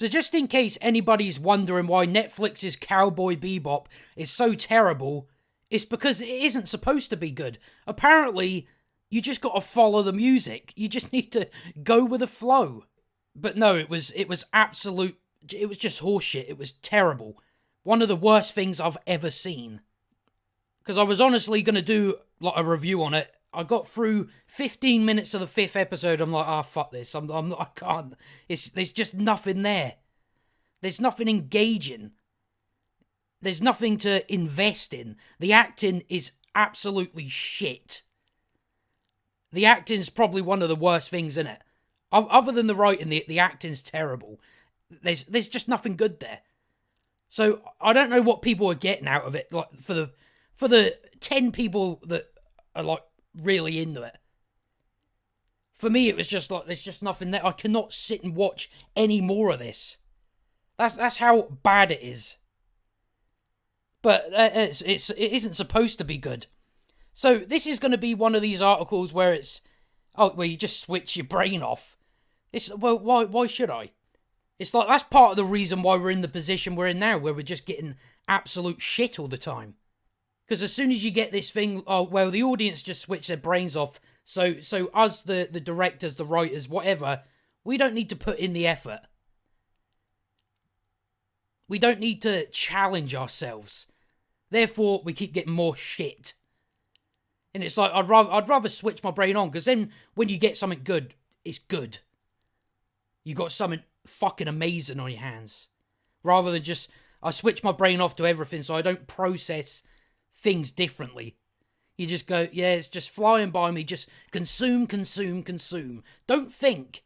So just in case anybody's wondering why Netflix's Cowboy Bebop is so terrible, it's because it isn't supposed to be good. Apparently, you just got to follow the music. You just need to go with the flow. But no, it was absolute, it was just horseshit. It was terrible. One of the worst things I've ever seen. Because I was honestly going to do like a review on it. I got through 15 minutes of the 5th episode. I'm like, fuck this. I can't. There's just nothing there. There's nothing engaging. There's nothing to invest in. The acting is absolutely shit. The acting's probably one of the worst things in it. Other than the writing, the acting's terrible. There's just nothing good there. So I don't know what people are getting out of it. Like for the 10 people that are like really into it. For me, it was just like there's just nothing there. I cannot sit and watch any more of this. That's how bad it is. But it isn't supposed to be good. So this is going to be one of these articles where it's where you just switch your brain off. Why should I? It's like that's part of the reason why we're in the position we're in now, where we're just getting absolute shit all the time. Because as soon as you get this thing, the audience just switch their brains off. So us, the directors, the writers, whatever, we don't need to put in the effort. We don't need to challenge ourselves. Therefore, we keep getting more shit. And it's like, I'd rather switch my brain on, because then when you get something good, it's good. You got something fucking amazing on your hands. Rather than just, I switch my brain off to everything so I don't process things differently. You just go, yeah, it's just flying by me, just consume. Don't think.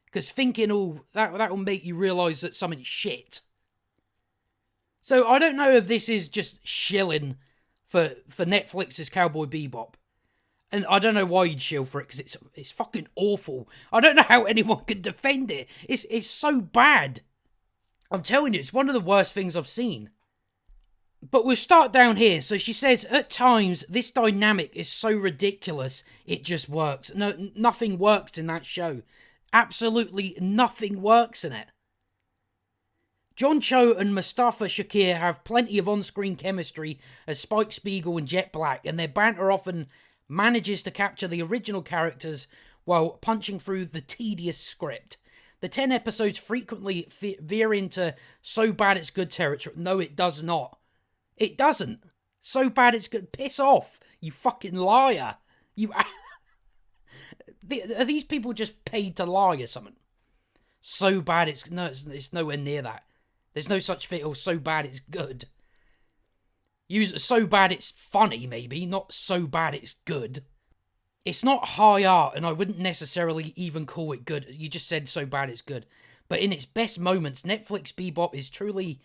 Because thinking, that will make you realise that something's shit. So I don't know if this is just shilling for Netflix's Cowboy Bebop. And I don't know why you'd shill for it, because it's fucking awful. I don't know how anyone can defend it. It's so bad. I'm telling you, it's one of the worst things I've seen. But we'll start down here. So she says, at times, this dynamic is so ridiculous, it just works. No, nothing works in that show. Absolutely nothing works in it. John Cho and Mustafa Shakir have plenty of on-screen chemistry as Spike Spiegel and Jet Black, and their banter often manages to capture the original characters while punching through the tedious script. The 10 episodes frequently veer into so bad it's good territory. No, it does not. It doesn't. So bad it's good. Piss off, you fucking liar. Are these people just paid to lie or something? So bad it's nowhere near that. There's no such thing, or so bad it's good. Use so bad it's funny, maybe, not so bad it's good. It's not high art, and I wouldn't necessarily even call it good. You just said so bad it's good. But in its best moments, Netflix Bebop is truly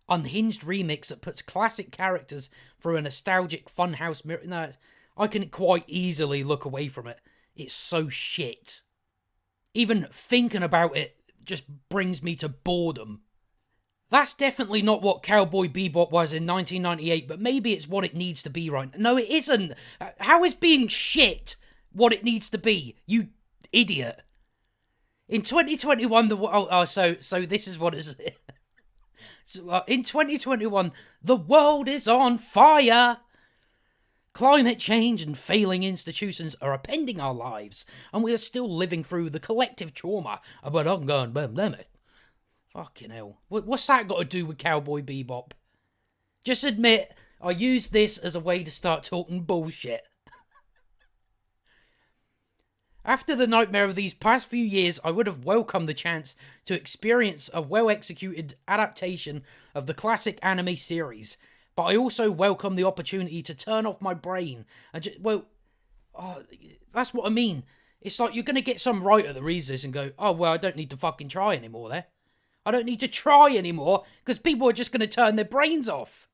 unhinged remix that puts classic characters through a nostalgic funhouse mirror. No, I can quite easily look away from it. It's so shit. Even thinking about it just brings me to boredom. That's definitely not what Cowboy Bebop was in 1998, but maybe it's what it needs to be right now. No, it isn't. How is being shit what it needs to be? You idiot. In 2021, so this is what it's... in 2021, the world is on fire. Climate change and failing institutions are upending our lives, and we are still living through the collective trauma of an ongoing pandemic. Fucking hell. What's that got to do with Cowboy Bebop? Just admit, I used this as a way to start talking bullshit. After the nightmare of these past few years, I would have welcomed the chance to experience a well-executed adaptation of the classic anime series. But I also welcome the opportunity to turn off my brain and that's what I mean. It's like you're going to get some writer that reads this and go, oh, well, I don't need to fucking try anymore there. I don't need to try anymore because people are just going to turn their brains off.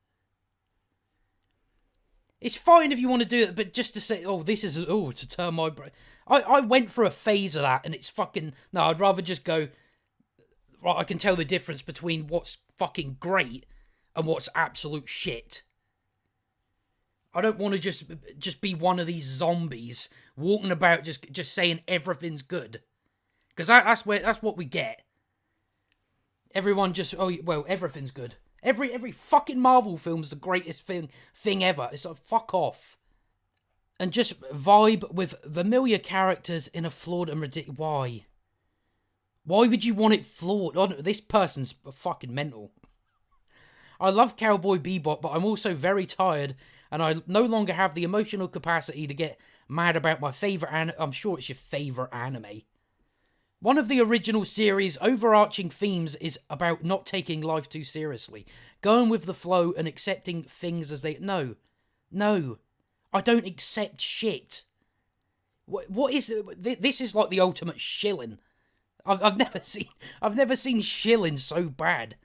It's fine if you want to do it, but just to say, to turn my brain. I went through a phase of that and it's fucking... No, I'd rather just go... Right, I can tell the difference between what's fucking great and what's absolute shit. I don't want to just be one of these zombies walking about just saying everything's good. Because that's what we get. Everyone just, oh, well, everything's good. Every fucking Marvel film's the greatest thing ever. It's like, fuck off. And just vibe with familiar characters in a flawed and ridiculous... Why? Why would you want it flawed? Oh, no, this person's fucking mental. I love Cowboy Bebop, but I'm also very tired, and I no longer have the emotional capacity to get mad about my favourite I'm sure it's your favourite anime. One of the original series' overarching themes is about not taking life too seriously, going with the flow and accepting things as they... No. I don't accept shit. What is... This is like the ultimate shilling. I've never seen shilling so bad.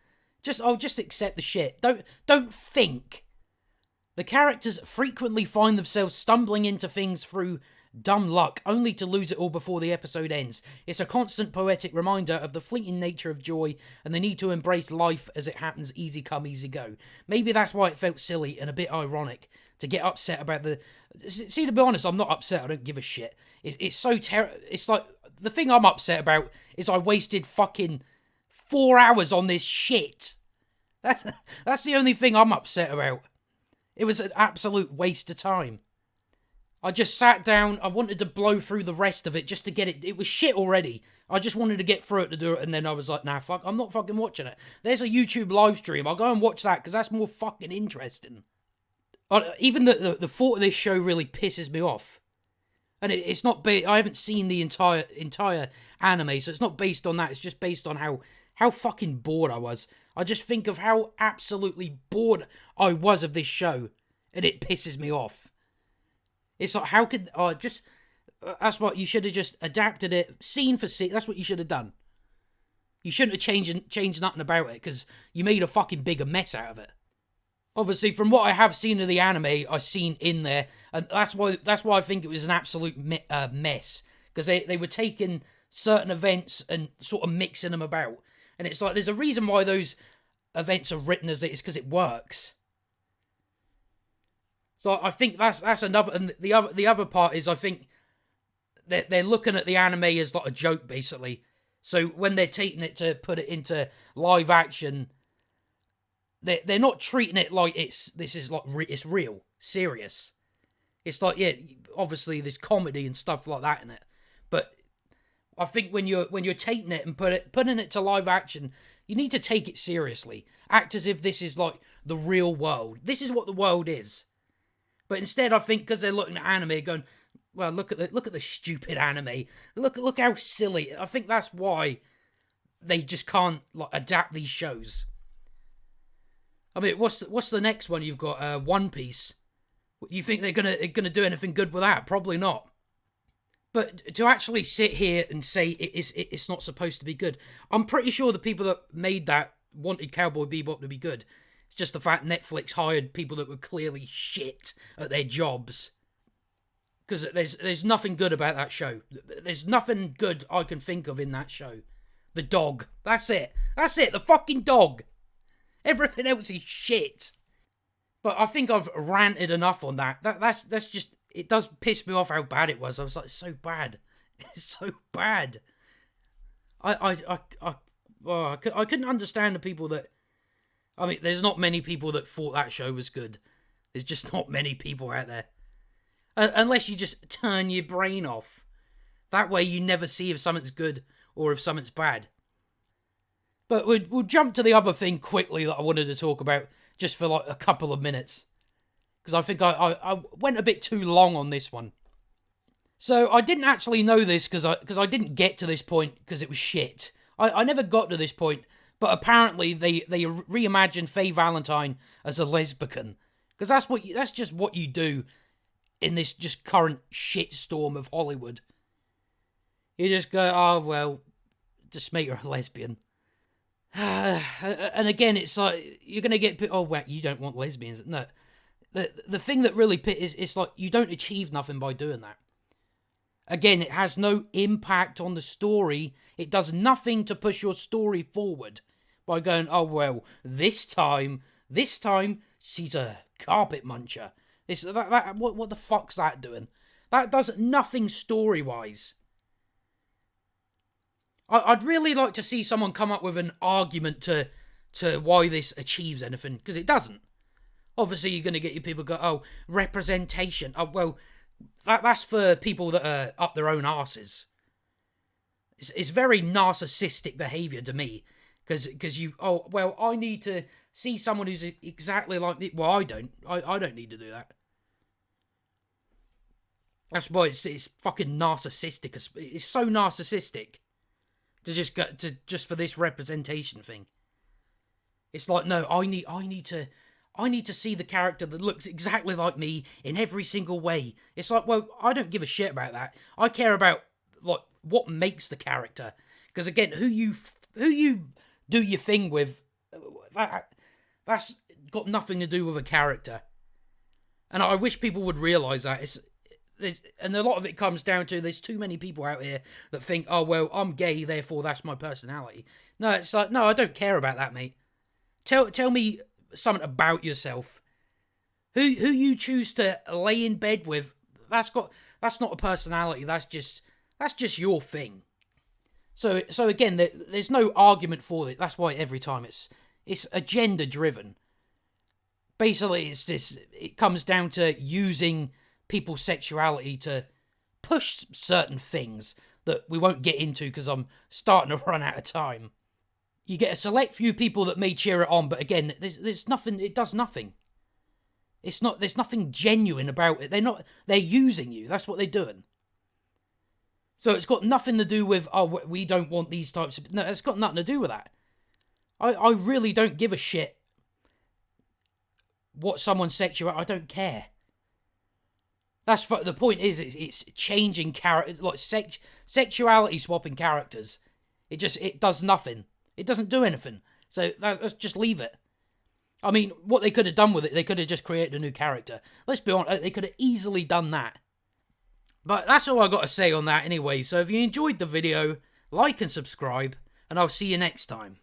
I'll just accept the shit. Don't think. The characters frequently find themselves stumbling into things through dumb luck, only to lose it all before the episode ends. It's a constant poetic reminder of the fleeting nature of joy and the need to embrace life as it happens, easy come, easy go. Maybe that's why it felt silly and a bit ironic to get upset about the... See, to be honest, I'm not upset. I don't give a shit. It's so terrible. It's like, the thing I'm upset about is I wasted fucking 4 hours on this shit. That's the only thing I'm upset about. It was an absolute waste of time. I just sat down, I wanted to blow through the rest of it just to get it. It was shit already. I just wanted to get through it to do it, and then I was like, nah, fuck, I'm not fucking watching it. There's a YouTube live stream. I'll go and watch that, because that's more fucking interesting. Even the thought of this show really pisses me off. And it's not... I haven't seen the entire anime, so it's not based on that. It's just based on how fucking bored I was. I just think of how absolutely bored I was of this show, and it pisses me off. It's like, how could... that's what you should have just adapted it, scene for scene. That's what you should have done. You shouldn't have changed nothing about it, because you made a fucking bigger mess out of it. Obviously, from what I have seen of the anime, I've seen in there, and that's why I think it was an absolute mess. Because they were taking certain events and sort of mixing them about. And it's like, there's a reason why those events are written as it is, because it works. So I think that's another, and the other part is, I think they're looking at the anime as like a joke, basically. So when they're taking it to put it into live action, they're not treating it like it's real, serious. It's like, yeah, obviously there's comedy and stuff like that in it, but I think when you're taking it and putting it to live action, you need to take it seriously. Act as if this is like the real world. This is what the world is. But instead, I think because they're looking at anime, going, well, look at the stupid anime. Look how silly. I think that's why they just can't like adapt these shows. I mean, what's the next one you've got? One Piece. You think they're gonna do anything good with that? Probably not. But to actually sit here and say it's not supposed to be good, I'm pretty sure the people that made that wanted Cowboy Bebop to be good. It's just the fact Netflix hired people that were clearly shit at their jobs. Because there's nothing good about that show. There's nothing good I can think of in that show. The dog. That's it. The fucking dog. Everything else is shit. But I think I've ranted enough on that. That's just... It does piss me off how bad it was. I was like, it's so bad. It's so bad. I couldn't understand the people that... I mean, there's not many people that thought that show was good. There's just not many people out there. Unless you just turn your brain off. That way you never see if something's good or if something's bad. But we'll jump to the other thing quickly that I wanted to talk about just for like a couple of minutes. Because I think I went a bit too long on this one. So I didn't actually know this because I didn't get to this point because it was shit. I never got to this point, but apparently they reimagined Faye Valentine as a lesbian. Because that's just what you do in this just current shitstorm of Hollywood. You just go, oh well, just make her a lesbian. And again, it's like, you're going to get... Oh, wait, you don't want lesbians. No. The thing that really is, it's like, you don't achieve nothing by doing that. Again, it has no impact on the story. It does nothing to push your story forward by going, oh, well, this time, she's a carpet muncher. What the fuck's that doing? That does nothing story-wise. I'd really like to see someone come up with an argument to why this achieves anything, because it doesn't. Obviously, you're going to get your people go, oh, representation. Oh, well, that's for people that are up their own arses. It's very narcissistic behaviour to me, because you, oh, well, I need to see someone who's exactly like me. Well, I don't. I don't need to do that. That's why it's fucking narcissistic. It's so narcissistic to just for this representation thing. It's like, no, I need to see the character that looks exactly like me in every single way. It's like, well, I don't give a shit about that. I care about like what makes the character. Because again, who you do your thing with, that's got nothing to do with a character. And I wish people would realise that. And a lot of it comes down to there's too many people out here that think, oh, well, I'm gay, therefore that's my personality. No, it's like, no, I don't care about that, mate. Tell me something about yourself. Who you choose to lay in bed with, that's not a personality, that's just your thing. So again, there's no argument for it. That's why every time it's agenda driven. Basically, it comes down to using people's sexuality to push certain things that we won't get into because I'm starting to run out of time. You get a select few people that may cheer it on, but again, there's nothing. It does nothing. There's nothing genuine about it. They're using you. That's what they're doing. So it's got nothing to do with, oh, we don't want these types of... No, it's got nothing to do with that. I really don't give a shit what someone's sexual... I don't care. That's the point is, it's changing character, like sexuality swapping characters. It does nothing. It doesn't do anything. So let's just leave it. I mean, what they could have done with it, they could have just created a new character. Let's be honest, they could have easily done that. But that's all I got to say on that anyway. So if you enjoyed the video, like and subscribe, and I'll see you next time.